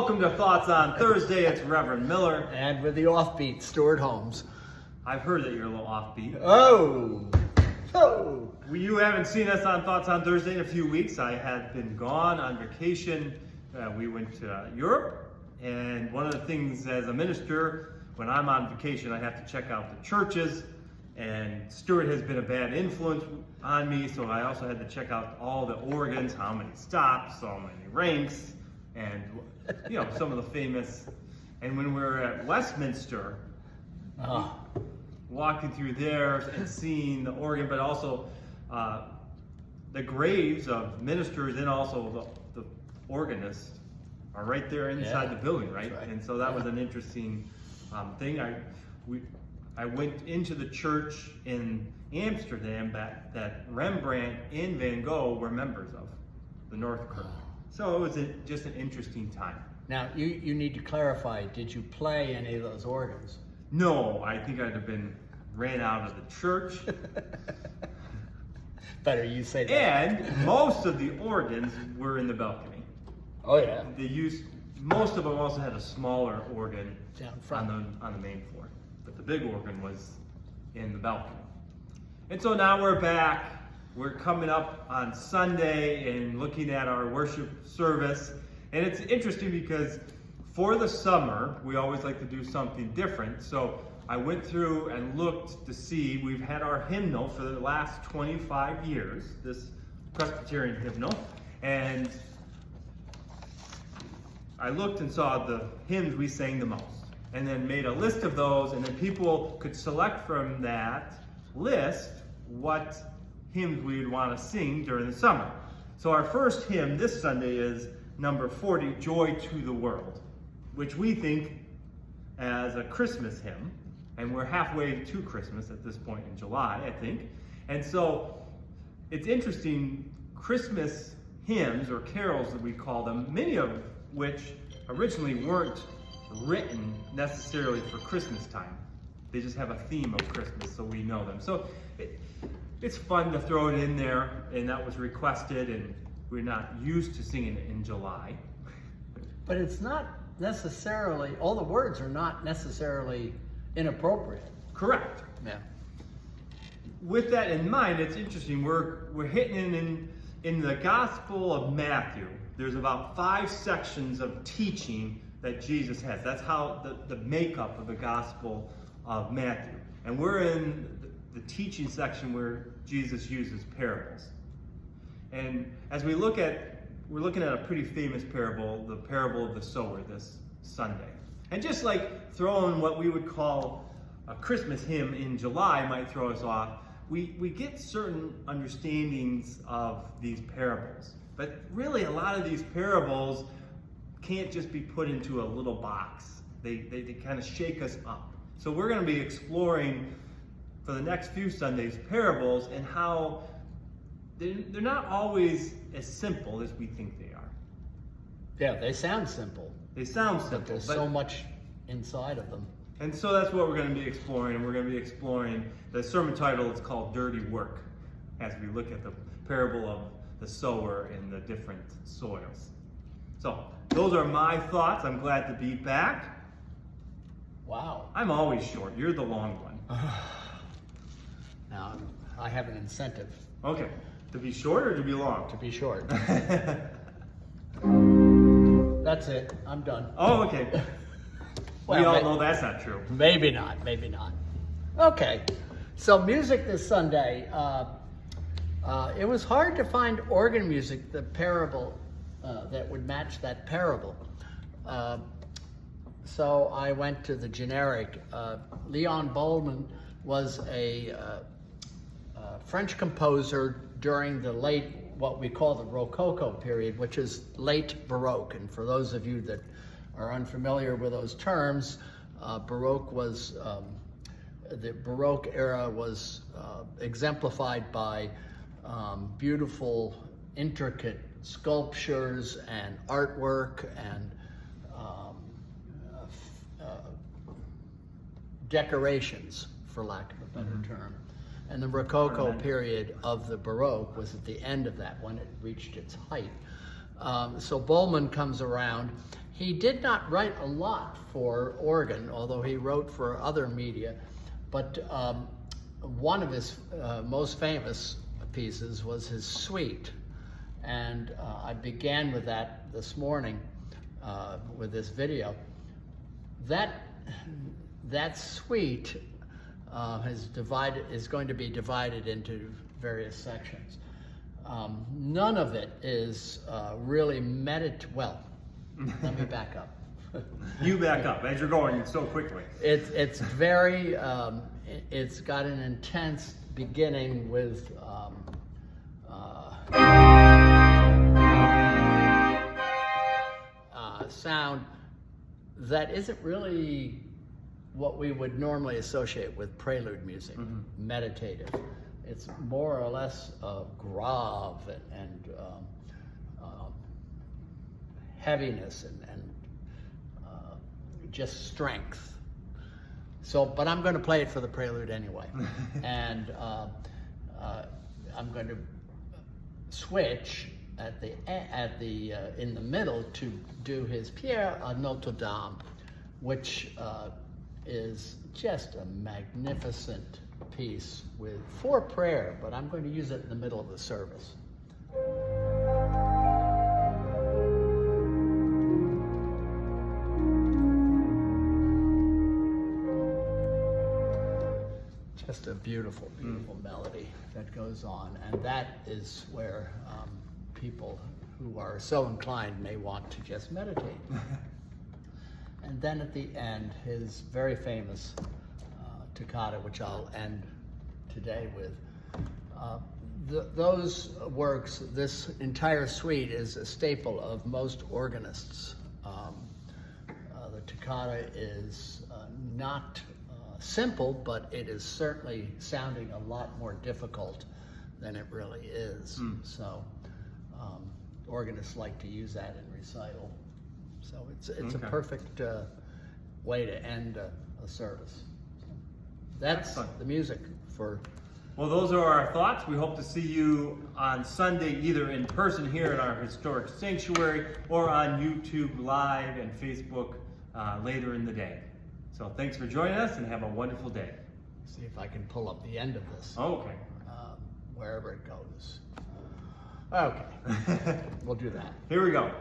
Welcome to Thoughts on Thursday. It's Reverend Miller. And with the offbeat, Stuart Holmes. I've heard that you're a little offbeat. Oh! You haven't seen us on Thoughts on Thursday in a few weeks. I had been gone on vacation. We went to Europe. And one of the things as a minister, when I'm on vacation, I have to check out the churches. And Stuart has been a bad influence on me, so I also had to check out all the organs, how many stops, how many ranks, and some of the famous. And when we were at Westminster, walking through there and seeing the organ, but also the graves of ministers and also the organists are right there inside the building, right? And so that was an interesting thing. I went into the church in Amsterdam that Rembrandt and Van Gogh were members of, the North Kirk. So it was just an interesting time. Now, you need to clarify, did you play any of those organs? No, I think I'd have been ran out of the church. Better you say that. And most of the organs were in the balcony. Oh yeah. Most of them also had a smaller organ down front on the main floor. But the big organ was in the balcony. And so now we're back. We're coming up on Sunday and looking at our worship service. And it's interesting because for the summer, we always like to do something different. So I went through and looked to see, we've had our hymnal for the last 25 years, this Presbyterian hymnal. And I looked and saw the hymns we sang the most, and then made a list of those, and then people could select from that list what hymns we would want to sing during the summer. So our first hymn this Sunday is number 40, Joy to the World, which we think as a Christmas hymn, and we're halfway to Christmas at this point in July, I think. And so it's interesting, Christmas hymns or carols that we call them, many of which originally weren't written necessarily for Christmas time. They just have a theme of Christmas, so we know them. So it's fun to throw it in there, and that was requested, and we're not used to singing it in July. But it's not necessarily, all the words are not necessarily inappropriate. Correct. Yeah. With that in mind, it's interesting, we're hitting in the Gospel of Matthew, there's about 5 sections of teaching that Jesus has. That's how the makeup of the Gospel of Matthew. And we're in the teaching section where Jesus uses parables. And as we're looking at a pretty famous parable, the parable of the sower this Sunday. And just like throwing what we would call a Christmas hymn in July might throw us off, we get certain understandings of these parables. But really a lot of these parables can't just be put into a little box. They kind of shake us up. So we're going to be exploring for the next few Sundays parables and how they're not always as simple as we think they are. Yeah, they sound simple. They sound simple. But there's so much inside of them. And so that's what we're going to be exploring. And we're going to be exploring, the sermon title is called Dirty Work, as we look at the parable of the sower and the different soils. So those are my thoughts. I'm glad to be back. Wow. I'm always short. You're the long one. Now, I have an incentive. Okay. To be short or to be long? To be short. That's it. I'm done. Oh, okay. Well, we all know that's not true. Maybe not. Maybe not. Okay. So music this Sunday. It was hard to find organ music, the parable, that would match that parable. So I went to the generic. Leon Bollmann was a French composer during the what we call the Rococo period, which is late Baroque. And for those of you that are unfamiliar with those terms, Baroque was, the Baroque era was exemplified by beautiful, intricate sculptures and artwork and decorations, for lack of a better term. And the Rococo period of the Baroque was at the end of that when it reached its height. So Bollmann comes around. He did not write a lot for organ, although he wrote for other media, but one of his most famous pieces was his suite. And I began with that this morning with this video. That suite is going to be divided into various sections. None of it is really well, let me back up. You back up as you're going so quickly. It's very, it's got an intense beginning with sound that isn't really what we would normally associate with prelude music, meditative. It's more or less grave and heaviness and just strength. So, but I'm going to play it for the prelude anyway, and I'm going to switch in the middle to do his Pierre à Notre Dame, which is just a magnificent piece for prayer, but I'm going to use it in the middle of the service. Just a beautiful, beautiful melody that goes on, and that is where people who are so inclined may want to just meditate. And then at the end, his very famous toccata, which I'll end today with. Those works, this entire suite is a staple of most organists. The toccata is not simple, but it is certainly sounding a lot more difficult than it really is. So organists like to use that in recital. So it's a perfect way to end a service. That's the music for. Well, those are our thoughts. We hope to see you on Sunday, either in person here at our historic sanctuary or on YouTube Live and Facebook later in the day. So thanks for joining us and have a wonderful day. See if I can pull up the end of this. Okay. Wherever it goes. Okay. We'll do that. Here we go.